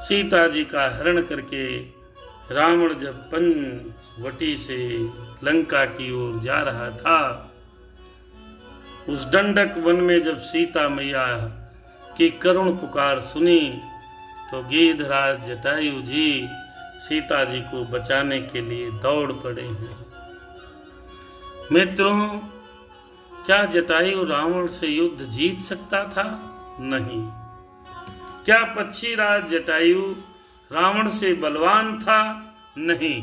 सीता जी का हरण करके रावण जब पंचवटी से लंका की ओर जा रहा था, उस दंडक वन में जब सीता मैया की करुण पुकार सुनी तो गिद्धराज जटायु जी सीता जी को बचाने के लिए दौड़ पड़े हैं। मित्रों, क्या जटायु रावण से युद्ध जीत सकता था? नहीं। क्या पक्षीराज जटायु रावण से बलवान था? नहीं।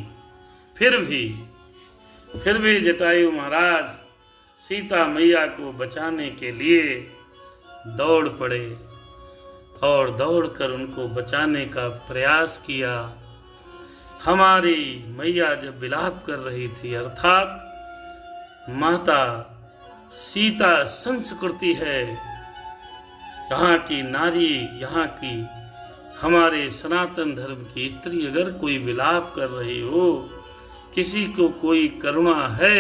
फिर भी जटायु महाराज सीता मैया को बचाने के लिए दौड़ पड़े और दौड़कर उनको बचाने का प्रयास किया। हमारी मैया जब विलाप कर रही थी, अर्थात माता सीता संस्कृति है, यहाँ की नारी, यहाँ की हमारे सनातन धर्म की स्त्री अगर कोई विलाप कर रही हो, किसी को कोई करुणा है,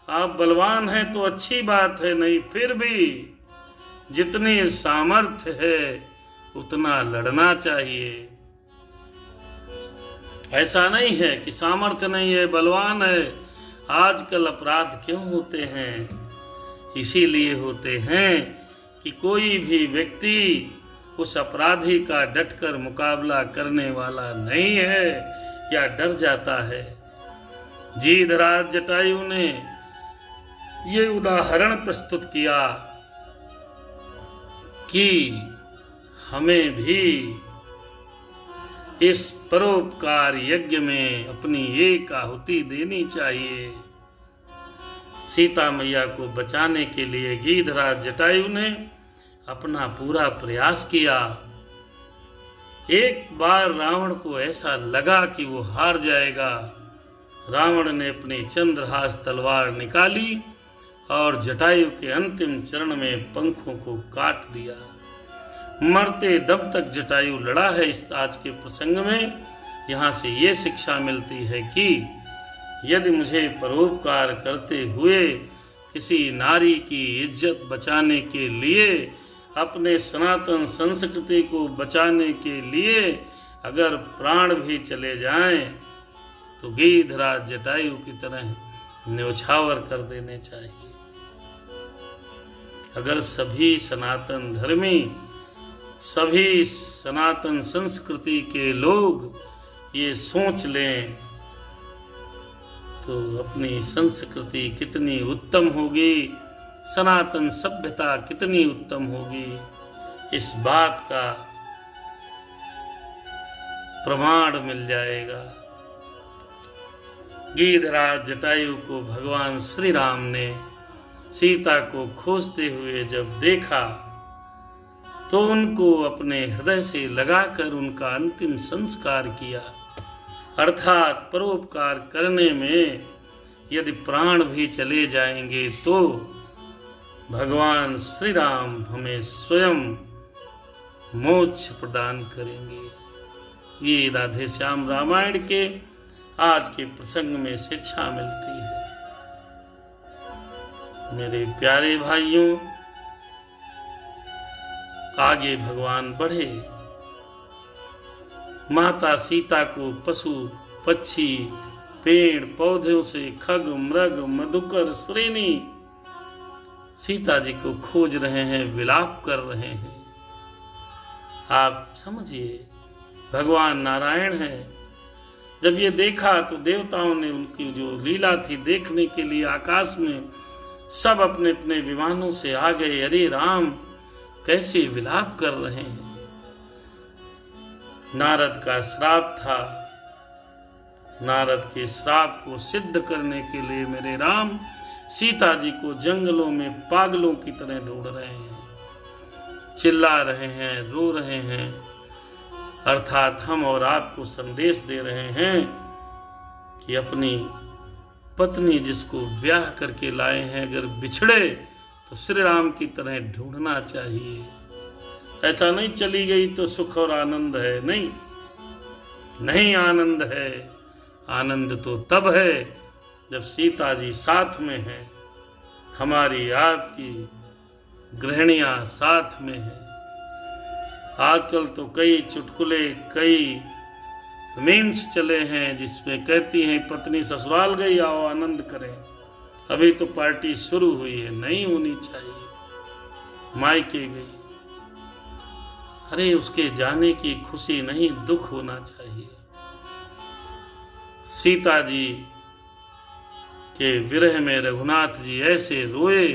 आप बलवान हैं तो अच्छी बात है, नहीं फिर भी जितनी सामर्थ्य है उतना लड़ना चाहिए। ऐसा नहीं है कि सामर्थ्य नहीं है, बलवान है। आजकल अपराध क्यों होते हैं? इसीलिए होते हैं कि कोई भी व्यक्ति उस अपराधी का डटकर मुकाबला करने वाला नहीं है या डर जाता है। गिद्धराज जटायु ने ये उदाहरण प्रस्तुत किया कि हमें भी इस परोपकार यज्ञ में अपनी एक आहुति देनी चाहिए। सीता मैया को बचाने के लिए गिद्धराज जटायु ने अपना पूरा प्रयास किया। एक बार रावण को ऐसा लगा कि वो हार जाएगा। रावण ने अपनी चंद्रहास तलवार निकाली और जटायु के अंतिम चरण में पंखों को काट दिया। मरते दम तक जटायु लड़ा है। इस आज के प्रसंग में यहाँ से ये शिक्षा मिलती है कि यदि मुझे परोपकार करते हुए किसी नारी की इज्जत बचाने के लिए, अपने सनातन संस्कृति को बचाने के लिए अगर प्राण भी चले जाएं तो गिद्धराज जटायु की तरह न्योछावर कर देने चाहिए। अगर सभी सनातन धर्मी, सभी सनातन संस्कृति के लोग ये सोच लें तो अपनी संस्कृति कितनी उत्तम होगी, सनातन सभ्यता कितनी उत्तम होगी, इस बात का प्रमाण मिल जाएगा। गिद्धराज जटायु को भगवान श्री राम ने सीता को खोजते हुए जब देखा तो उनको अपने हृदय से लगाकर उनका अंतिम संस्कार किया। अर्थात परोपकार करने में यदि प्राण भी चले जाएंगे तो भगवान श्री राम हमें स्वयं मोक्ष प्रदान करेंगे। ये राधे श्याम रामायण के आज के प्रसंग में शिक्षा मिलती है। मेरे प्यारे भाइयों, आगे भगवान बढ़े। माता सीता को पशु पक्षी पेड़ पौधों से खग मृग मधुकर श्रेणी सीता जी को खोज रहे हैं, विलाप कर रहे हैं। आप समझिए, भगवान नारायण है। जब ये देखा तो देवताओं ने उनकी जो लीला थी देखने के लिए आकाश में सब अपने अपने विमानों से आ गए। अरे राम, कैसे विलाप कर रहे हैं। नारद का श्राप था। नारद के श्राप को सिद्ध करने के लिए मेरे राम सीता जी को जंगलों में पागलों की तरह ढूंढ रहे हैं, चिल्ला रहे हैं, रो रहे हैं। अर्थात हम और आपको संदेश दे रहे हैं कि अपनी पत्नी जिसको ब्याह करके लाए हैं अगर बिछड़े तो श्री राम की तरह ढूंढना चाहिए। ऐसा नहीं चली गई तो सुख और आनंद है, नहीं नहीं आनंद है। आनंद तो तब है जब सीता जी साथ में है, हमारी आपकी गृहिणियां साथ में है। आजकल तो कई चुटकुले, कई मीम्स चले हैं जिसमें कहती हैं पत्नी ससुराल गई, आओ आनंद करें। अभी तो पार्टी शुरू हुई है, नहीं होनी चाहिए। मायके गई, अरे उसके जाने की खुशी नहीं, दुख होना चाहिए। सीता जी के विरह में रघुनाथ जी ऐसे रोए,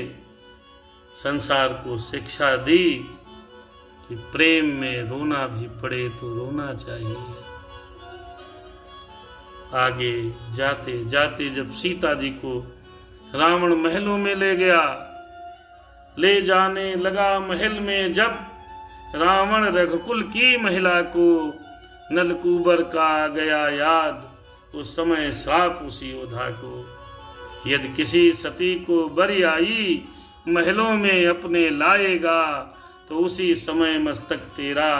संसार को शिक्षा दी कि प्रेम में रोना भी पड़े तो रोना चाहिए। आगे जाते जाते जब सीता जी को रावण महलों में ले गया, ले जाने लगा महल में जब रावण रघुकुल की महिला को, नलकूबर का आ गया याद, उस समय श्राप उसी योद्धा को। यदि किसी सती को बरी आई, महलों में अपने लाएगा, तो उसी समय मस्तक तेरा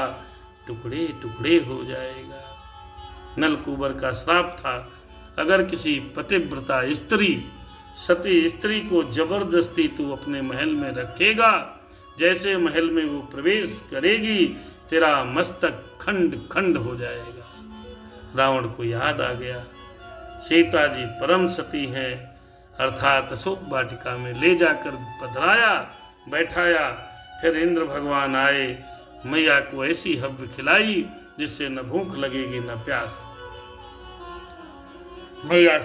टुकड़े टुकड़े हो जाएगा। नलकूबर का श्राप था, अगर किसी पतिव्रता स्त्री, सती स्त्री को जबरदस्ती तू अपने महल में रखेगा, जैसे महल में वो प्रवेश करेगी, तेरा मस्तक खंड खंड हो जाएगा। रावण को याद आ गया, सीता जी परम सती हैं, अर्थात अशोक वाटिका में ले जाकर पधराया, बैठाया। फिर इंद्र भगवान आए, मैया को ऐसी हव्य खिलाई जिससे न भूख लगेगी न प्यास। मैया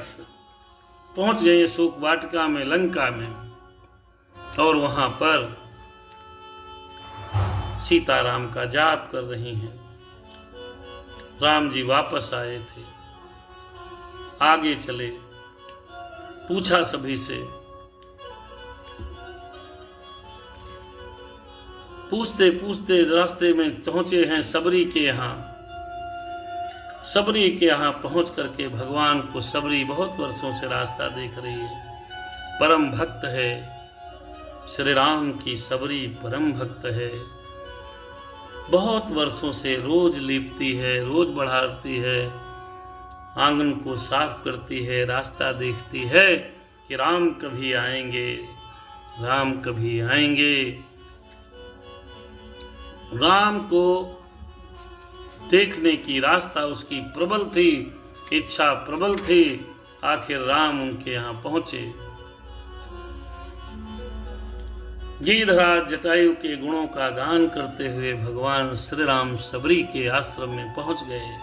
पहुंच गई अशोक वाटिका में, लंका में, और वहां पर सीताराम का जाप कर रही हैं। राम जी वापस आए थे, आगे चले, पूछा सभी से, पूछते पूछते रास्ते में पहुंचे हैं सबरी के यहाँ। सबरी के यहाँ पहुंच करके भगवान को सबरी बहुत वर्षों से रास्ता देख रही है, परम भक्त है। श्री राम की सबरी परम भक्त है, बहुत वर्षों से रोज लीपती है, रोज बढ़ाती है, आंगन को साफ करती है, रास्ता देखती है कि राम कभी आएंगे, राम कभी आएंगे। राम को देखने की रास्ता उसकी प्रबल थी, इच्छा प्रबल थी। आखिर राम उनके यहाँ पहुंचे। गिरिधराज जटायु के गुणों का गान करते हुए भगवान श्री राम सबरी के आश्रम में पहुंच गए।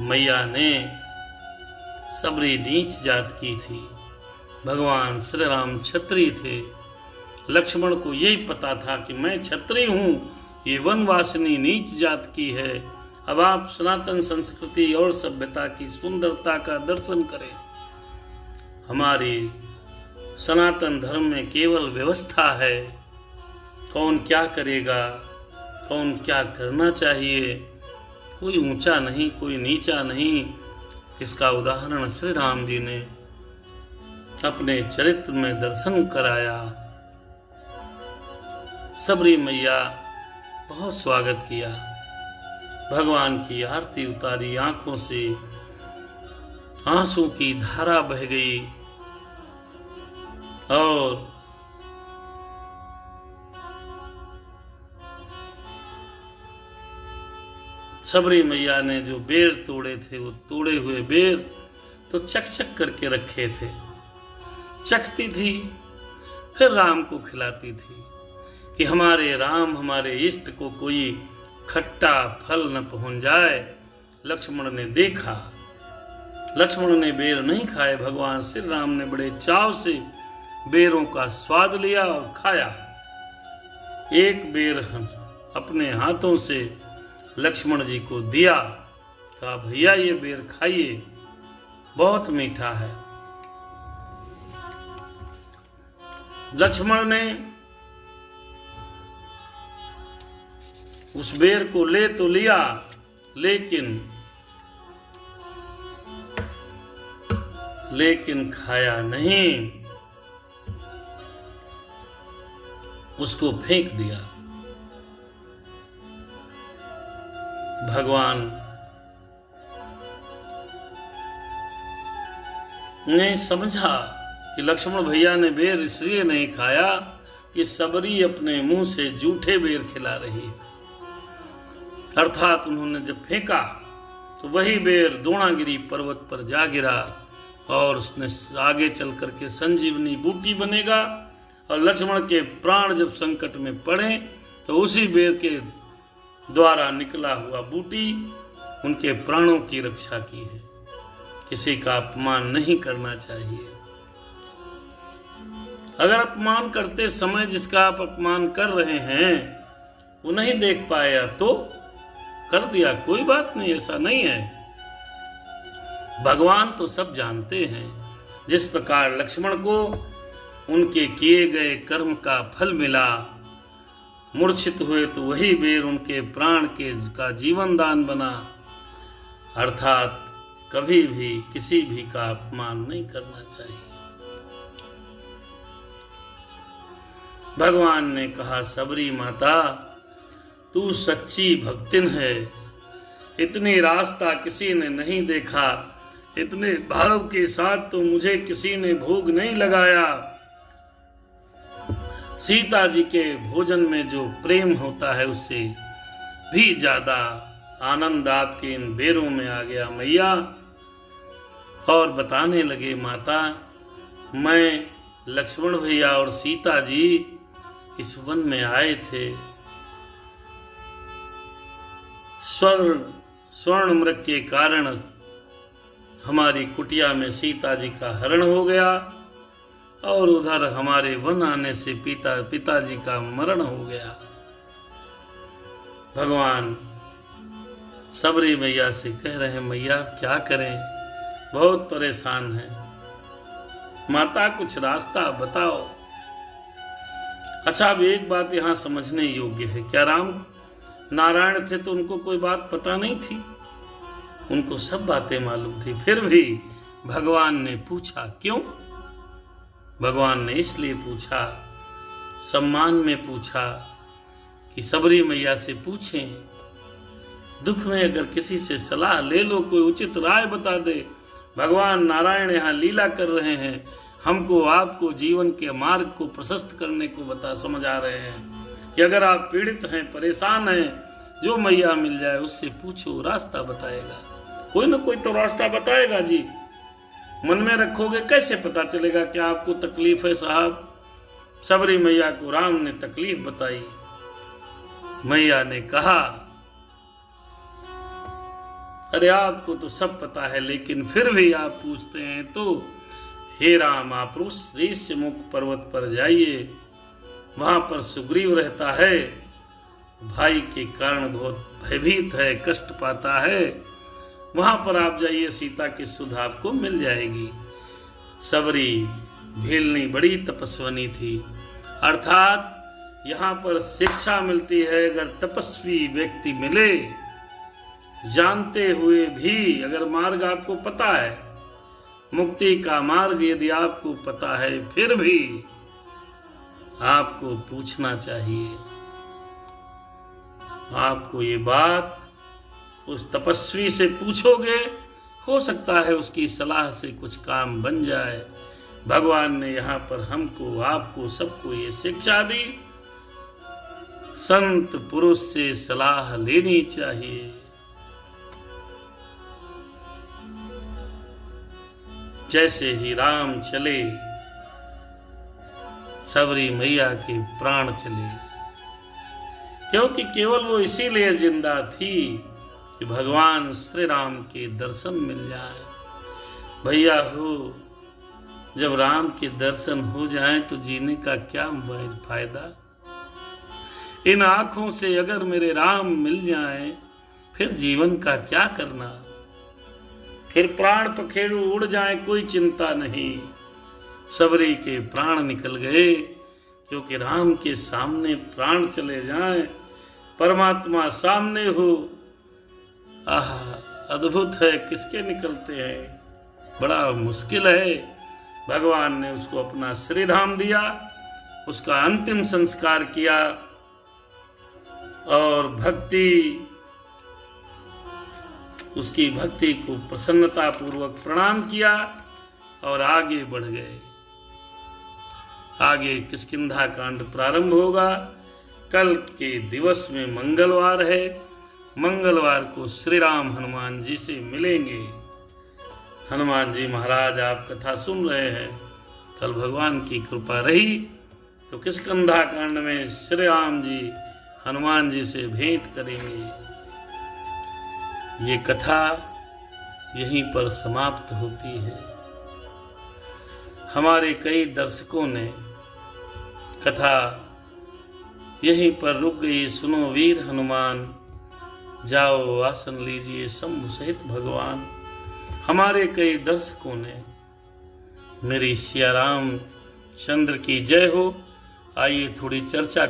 मैया ने, सबरी नीच जात की थी, भगवान श्री राम क्षत्रिय थे। लक्ष्मण को यही पता था कि मैं क्षत्रिय हूं, ये वनवासिनी नीच जात की है। अब आप सनातन संस्कृति और सभ्यता की सुंदरता का दर्शन करें। हमारी सनातन धर्म में केवल व्यवस्था है, कौन क्या करेगा, कौन क्या करना चाहिए, कोई ऊंचा नहीं, कोई नीचा नहीं। इसका उदाहरण श्री राम जी ने अपने चरित्र में दर्शन कराया। सबरी मैया बहुत स्वागत किया, भगवान की आरती उतारी, आंखों से आंसू की धारा बह गई और सबरी मैया ने जो बेर तोड़े थे, वो तोड़े हुए बेर तो चक चक करके रखे थे, चखती थी, फिर राम को खिलाती थी कि हमारे राम, हमारे इष्ट को कोई खट्टा फल न पहुंच जाए। लक्ष्मण ने देखा, लक्ष्मण ने बेर नहीं खाए, भगवान श्री राम ने बड़े चाव से बेरों का स्वाद लिया और खाया। एक बेर अपने हाथों से लक्ष्मण जी को दिया, कहा भैया ये बेर खाइए, बहुत मीठा है। लक्ष्मण ने उस बेर को ले तो लिया, लेकिन खाया नहीं, उसको फेंक दिया। भगवान ने समझा कि लक्ष्मण भैया ने बेर इसलिए नहीं खाया कि सबरी अपने मुंह से जूठे बेर खिला रही है। अर्थात उन्होंने जब फेंका तो वही बेर द्रोणागिरी पर्वत पर जा गिरा और उसने आगे चल करके संजीवनी बूटी बनेगा और लक्ष्मण के प्राण जब संकट में पड़े तो उसी बेर के द्वारा निकला हुआ बूटी उनके प्राणों की रक्षा की है। किसी का अपमान नहीं करना चाहिए। अगर अपमान करते समय जिसका आप अपमान कर रहे हैं वो नहीं देख पाया तो कर दिया, कोई बात नहीं, ऐसा नहीं है। भगवान तो सब जानते हैं। जिस प्रकार लक्ष्मण को उनके किए गए कर्म का फल मिला, मूर्छित हुए तो वही बेर उनके प्राण का जीवन दान बना। अर्थात कभी भी किसी भी का अपमान नहीं करना चाहिए। भगवान ने कहा, सबरी माता तू सच्ची भक्तिन है, इतनी रास्ता किसी ने नहीं देखा, इतने भाव के साथ तो मुझे किसी ने भोग नहीं लगाया। सीता जी के भोजन में जो प्रेम होता है उससे भी ज्यादा आनंद आपके इन बेरों में आ गया मैया। और बताने लगे, माता मैं लक्ष्मण भैया और सीता जी इस वन में आए थे। स्वर्ण मृग के कारण हमारी कुटिया में सीता जी का हरण हो गया और उधर हमारे वन आने से पिताजी का मरण हो गया। भगवान सबरी मैया से कह रहे हैं, मैया क्या करें, बहुत परेशान है, माता कुछ रास्ता बताओ। अच्छा, अब एक बात यहां समझने योग्य है, क्या राम नारायण थे तो उनको कोई बात पता नहीं थी? उनको सब बातें मालूम थी, फिर भी भगवान ने पूछा। क्यों? भगवान ने इसलिए पूछा, सम्मान में पूछा कि सबरी मैया से पूछें, दुख में अगर किसी से सलाह ले लो, कोई उचित राय बता दे। भगवान नारायण यहाँ लीला कर रहे हैं, हमको आपको जीवन के मार्ग को प्रशस्त करने को समझा रहे हैं कि अगर आप पीड़ित हैं, परेशान हैं, जो मैया मिल जाए उससे पूछो, रास्ता बताएगा, कोई ना कोई तो रास्ता बताएगा जी। मन में रखोगे कैसे पता चलेगा कि आपको तकलीफ है साहब? सबरी मैया को राम ने तकलीफ बताई। मैया ने कहा, अरे आपको तो सब पता है, लेकिन फिर भी आप पूछते हैं, तो हे राम आप उस ऋष्यमुख पर्वत पर जाइए, वहां पर सुग्रीव रहता है, भाई के कारण बहुत भयभीत है, कष्ट पाता है, वहां पर आप जाइए, सीता की सुध आपको मिल जाएगी। सबरी भेलनी बड़ी तपस्वनी थी, अर्थात यहाँ पर शिक्षा मिलती है, अगर तपस्वी व्यक्ति मिले, जानते हुए भी अगर मार्ग आपको पता है, मुक्ति का मार्ग यदि आपको पता है, फिर भी आपको पूछना चाहिए। आपको ये बात उस तपस्वी से पूछोगे, हो सकता है उसकी सलाह से कुछ काम बन जाए। भगवान ने यहाँ पर हमको, आपको, सबको ये शिक्षा दी, संत पुरुष से सलाह लेनी चाहिए। जैसे ही राम चले, सबरी मैया के प्राण चले, क्योंकि केवल वो इसीलिए जिंदा थी कि भगवान श्री राम के दर्शन मिल जाए। भैया हो, जब राम के दर्शन हो जाए तो जीने का क्या फायदा? इन आंखों से अगर मेरे राम मिल जाए, फिर जीवन का क्या करना? फिर प्राण पखेरु उड़ जाए, कोई चिंता नहीं। सबरी के प्राण निकल गए, क्योंकि राम के सामने प्राण चले जाएं, परमात्मा सामने हो, आहा अद्भुत है, किसके निकलते हैं, बड़ा मुश्किल है। भगवान ने उसको अपना श्री धाम दिया, उसका अंतिम संस्कार किया और उसकी भक्ति को प्रसन्नता पूर्वक प्रणाम किया और आगे बढ़ गए। आगे किष्किंधा कांड प्रारंभ होगा। कल के दिवस में मंगलवार है मंगलवार को श्री राम हनुमान जी से मिलेंगे। हनुमान जी महाराज आप कथा सुन रहे हैं, कल भगवान की कृपा रही तो किष्किंधा कांड में श्री राम जी हनुमान जी से भेंट करेंगे। ये कथा यहीं पर समाप्त होती है। हमारे कई दर्शकों ने कथा यहीं पर रुक गई। सुनो वीर हनुमान, जाओ आसन लीजिए शंभु सहित भगवान। हमारे कई दर्शकों ने मेरी सिया राम चंद्र की जय हो। आइए थोड़ी चर्चा